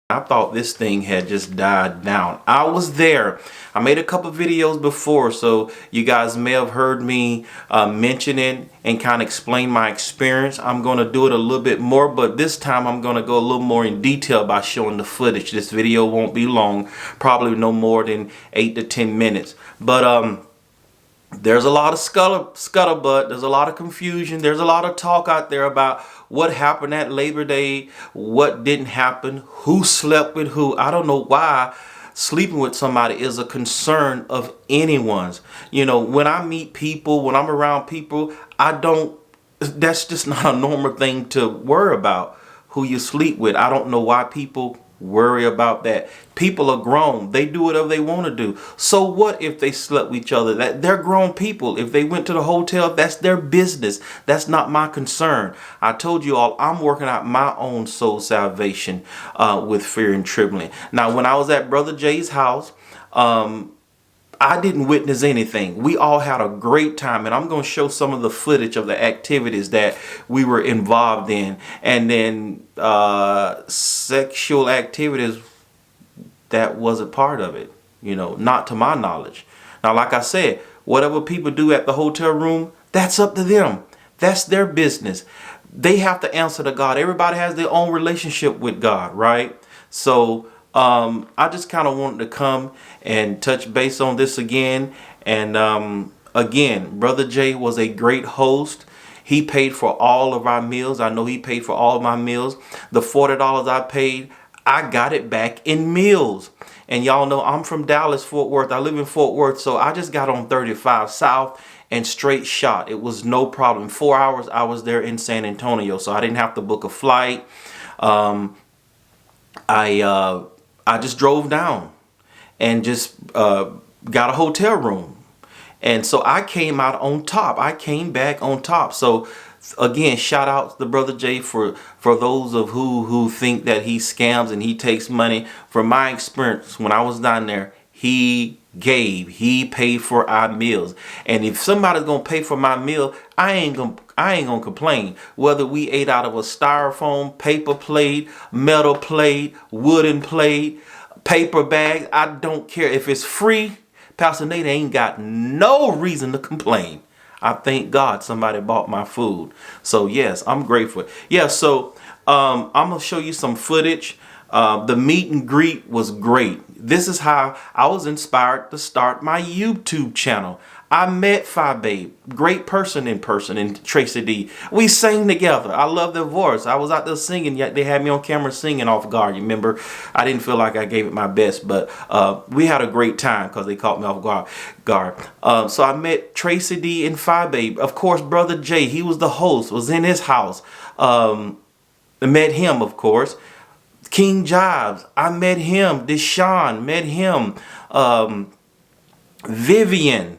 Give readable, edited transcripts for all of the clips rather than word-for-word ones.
I thought this thing had just died down. I was there. I made a couple videos before, so you guys may have heard me mention it and kind of explain my experience. I'm going to do it a little bit more, but this time I'm going to go a little more in detail by showing the footage. This video won't be long, probably no more than 8 to 10 minutes. But there's a lot of scuttlebutt. There's a lot of confusion. There's a lot of talk out there about what happened at Labor Day, what didn't happen, who slept with who. I don't know why sleeping with somebody is a concern of anyone's. You know, when I meet people, when I'm around people, that's just not a normal thing to worry about, who you sleep with. I don't know why people worry about that. People are grown. They do whatever they want to do. So what if they slept with each other? That they're grown people. If they went to the hotel, that's their business. That's not my concern. I told you all, I'm working out my own soul salvation with fear and trembling. Now, when I was at Brother Jay's house, I didn't witness anything. We all had a great time, and I'm going to show some of the footage of the activities that we were involved in, and then sexual activities that was a part of it, you know, not to my knowledge. Now, like I said, whatever people do at the hotel room, that's up to them. That's their business. They have to answer to God. Everybody has their own relationship with God, right? So I just kind of wanted to come and touch base on this again. And again, Brother Jay was a great host. He paid for all of our meals. I know he paid for all of my meals. The $40 I paid, I got it back in meals. And y'all know I'm from Dallas, Fort Worth. I live in Fort Worth, so I just got on 35 South and straight shot. It was no problem. 4 hours I was there in San Antonio, so I didn't have to book a flight. I just drove down and just got a hotel room. And so I came out on top. I came back on top. So again, shout out to Brother Jay for those of who think that he scams and he takes money. From my experience, when I was down there, he paid for our meals. And if somebody's gonna pay for my meal, I ain't gonna complain. Whether we ate out of a styrofoam, paper plate, metal plate, wooden plate, paper bag, I don't care. If it's free, Pastor Nate ain't got no reason to complain. I thank God somebody bought my food. So yes, I'm grateful. Yeah, so I'm gonna show you some footage. The meet and greet was great. This is how I was inspired to start my YouTube channel. I met Phi Babe, great person in person, and Tracy D. We sang together. I love their voice. I was out there singing, yet they had me on camera singing off guard. You remember, I didn't feel like I gave it my best, but we had a great time because they caught me off guard. So I met Tracy D and Phi Babe. Of course, Brother Jay, he was the host, was in his house. I met him, of course. King Jobs, I met him. Deshaun, met him. Vivian,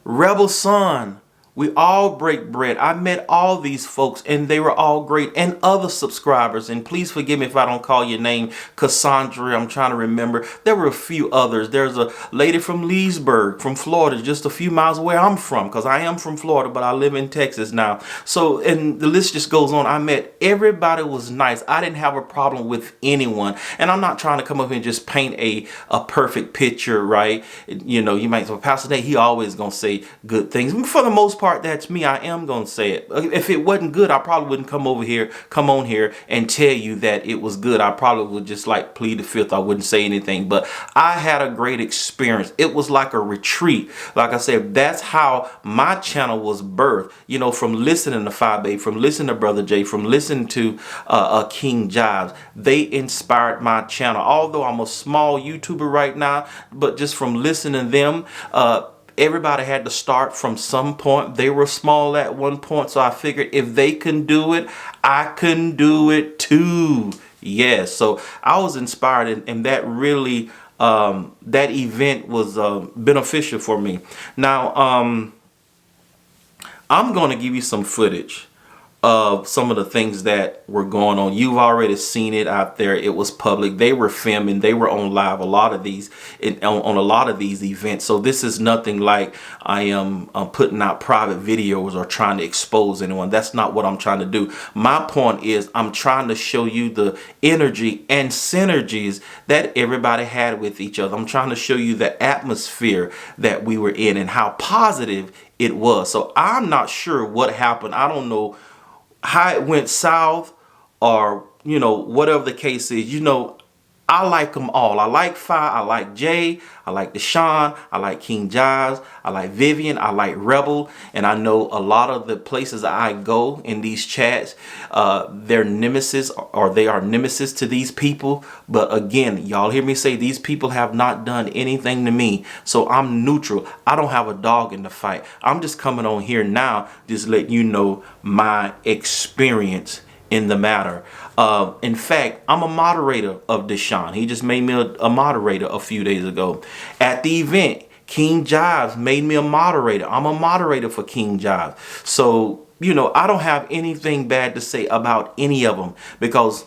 Rebel Son, we all break bread. I met all these folks and they were all great, and other subscribers. And please forgive me if I don't call your name. Cassandra, I'm trying to remember. There were a few others. There's a lady from Leesburg, from Florida, just a few miles away I'm from, because I am from Florida, but I live in Texas now. So, and the list just goes on. I met everybody, was nice. I didn't have a problem with anyone. And I'm not trying to come up here and just paint a perfect picture, right? You know, you might say, well, Pastor Nate, he always gonna say good things. For the most part, that's me. I am gonna say it. If it wasn't good, I probably wouldn't come on here and tell you that it was good. I probably would just like plead the fifth. I wouldn't say anything. But I had a great experience. It was like a retreat. Like I said, that's how my channel was birthed. You know, from listening to Phi Babe, from listening to Brother Jay, from listening to King Jobs. They inspired my channel. Although I'm a small YouTuber right now, but just from listening to them, everybody had to start from some point. They were small at one point, so I figured if they can do it, I can do it too. Yes, so I was inspired, and that really, that event was beneficial for me. Now, I'm going to give you some footage of some of the things that were going on. You've already seen it out there. It was public. They were filming. They were on live. A lot of these on a lot of these events. So this is nothing like I am putting out private videos or trying to expose anyone. That's not what I'm trying to do. My point is I'm trying to show you the energy and synergies that everybody had with each other. I'm trying to show you the atmosphere that we were in and how positive it was. So I'm not sure what happened. I don't know how it went south, or whatever the case is. I like them all. I like Phi, I like Jay, I like Deshaun, I like King Jives, I like Vivian, I like Rebel. And I know a lot of the places I go in these chats, they're nemesis, or they are nemesis to these people. But again, y'all hear me say these people have not done anything to me. So I'm neutral. I don't have a dog in the fight. I'm just coming on here now, just letting you know my experience in the matter. In fact, I'm a moderator of Deshaun. He just made me a moderator a few days ago. At the event, King Jives made me a moderator. I'm a moderator for King Jives. So, I don't have anything bad to say about any of them, because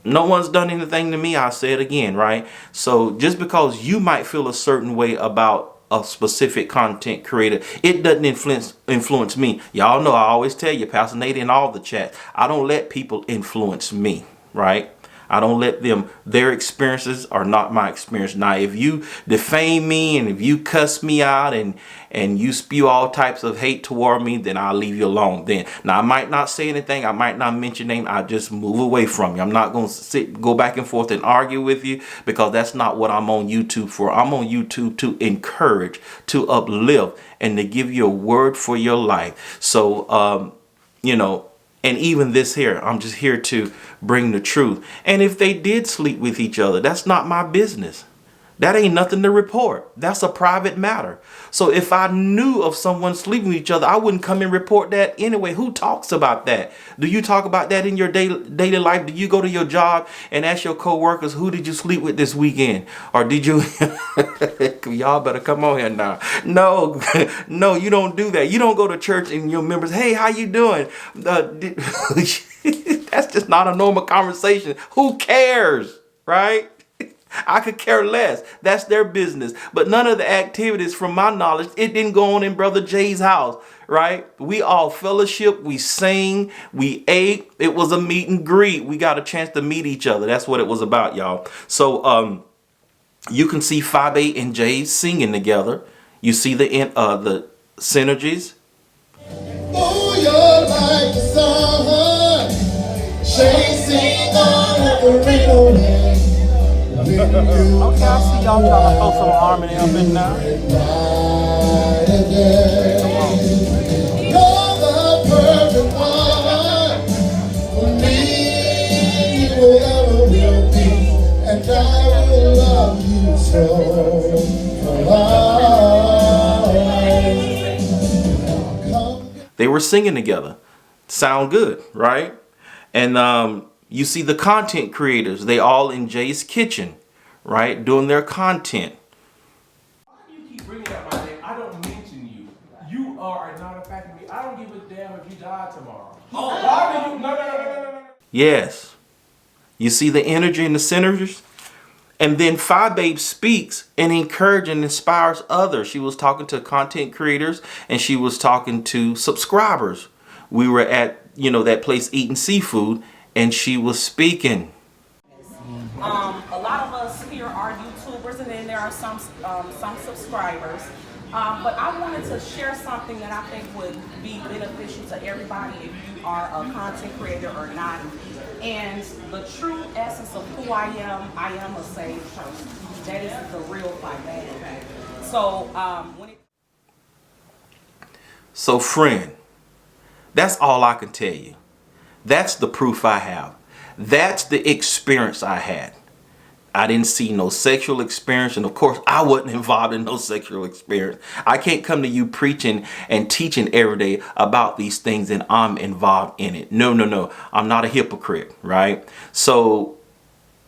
no one's done anything to me. I'll say it again, right? So just because you might feel a certain way about a specific content creator, it doesn't influence me. Y'all know I always tell you, Pastor Nate in all the chats, I don't let people influence me, right? I don't let them, their experiences are not my experience. Now, if you defame me and if you cuss me out and you spew all types of hate toward me, then I'll leave you alone then. Now, I might not say anything. I might not mention name. I just move away from you. I'm not going to go back and forth and argue with you, because that's not what I'm on YouTube for. I'm on YouTube to encourage, to uplift, and to give you a word for your life. So, and even this here, I'm just here to bring the truth. And if they did sleep with each other, that's not my business. That ain't nothing to report. That's a private matter. So if I knew of someone sleeping with each other, I wouldn't come and report that anyway. Who talks about that? Do you talk about that in your daily life? Do you go to your job and ask your coworkers, who did you sleep with this weekend? Or did you? Y'all better come on here now. No, no, you don't do that. You don't go to church and your members, hey, how you doing? That's just not a normal conversation. Who cares, right? I could care less. That's their business. But none of the activities, from my knowledge, it didn't go on in Brother Jay's house, right? We all fellowship, we sang, we ate. It was a meet and greet. We got a chance to meet each other. That's what it was about, y'all. So you can see 5-8 and Jay singing together. You see the synergies. Oh, you're like the sun, chasing on the rainbow. Okay, I see y'all trying to throw some harmony up in now. You're the perfect one for me. You will ever will be, and I will love you so. They were singing together. Sound good, right? And you see the content creators, they all in Jay's kitchen, right? Doing their content. Why do you keep bringing up my name? I don't mention you. You are not affecting me. I don't give a damn if you die tomorrow. Oh, why do you? No. Yes. You see the energy and the synergies? And then Phi Babe speaks and encourages and inspires others. She was talking to content creators and she was talking to subscribers. We were at, that place eating seafood, and she was speaking. A lot of us here are YouTubers, and then there are some subscribers. But I wanted to share something that I think would be beneficial to everybody, if you are a content creator or not. And the true essence of who I am a saved person. That is the real fight. So friend, that's all I can tell you. That's the proof I have. That's the experience I had. I didn't see no sexual experience, and of course I wasn't involved in no sexual experience. I can't come to you preaching and teaching every day about these things and I'm involved in it. No. I'm not a hypocrite, right? So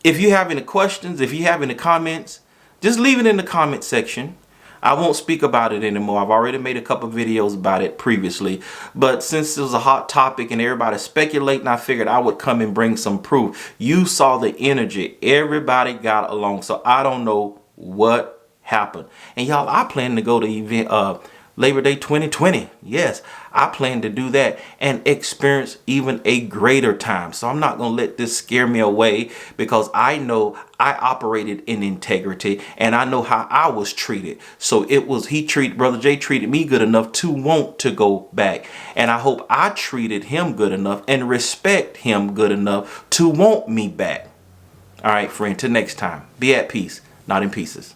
if you have any questions, if you have any comments, just leave it in the comment section. I won't speak about it anymore. I've already made a couple videos about it previously. But since it was a hot topic and everybody's speculating, I figured I would come and bring some proof. You saw the energy. Everybody got along. So I don't know what happened. And y'all, I plan to go to event Labor Day 2020. Yes, I plan to do that and experience even a greater time. So I'm not going to let this scare me away, because I know I operated in integrity and I know how I was treated. So Brother Jay treated me good enough to want to go back. And I hope I treated him good enough and respect him good enough to want me back. All right, friend, till next time, be at peace, not in pieces.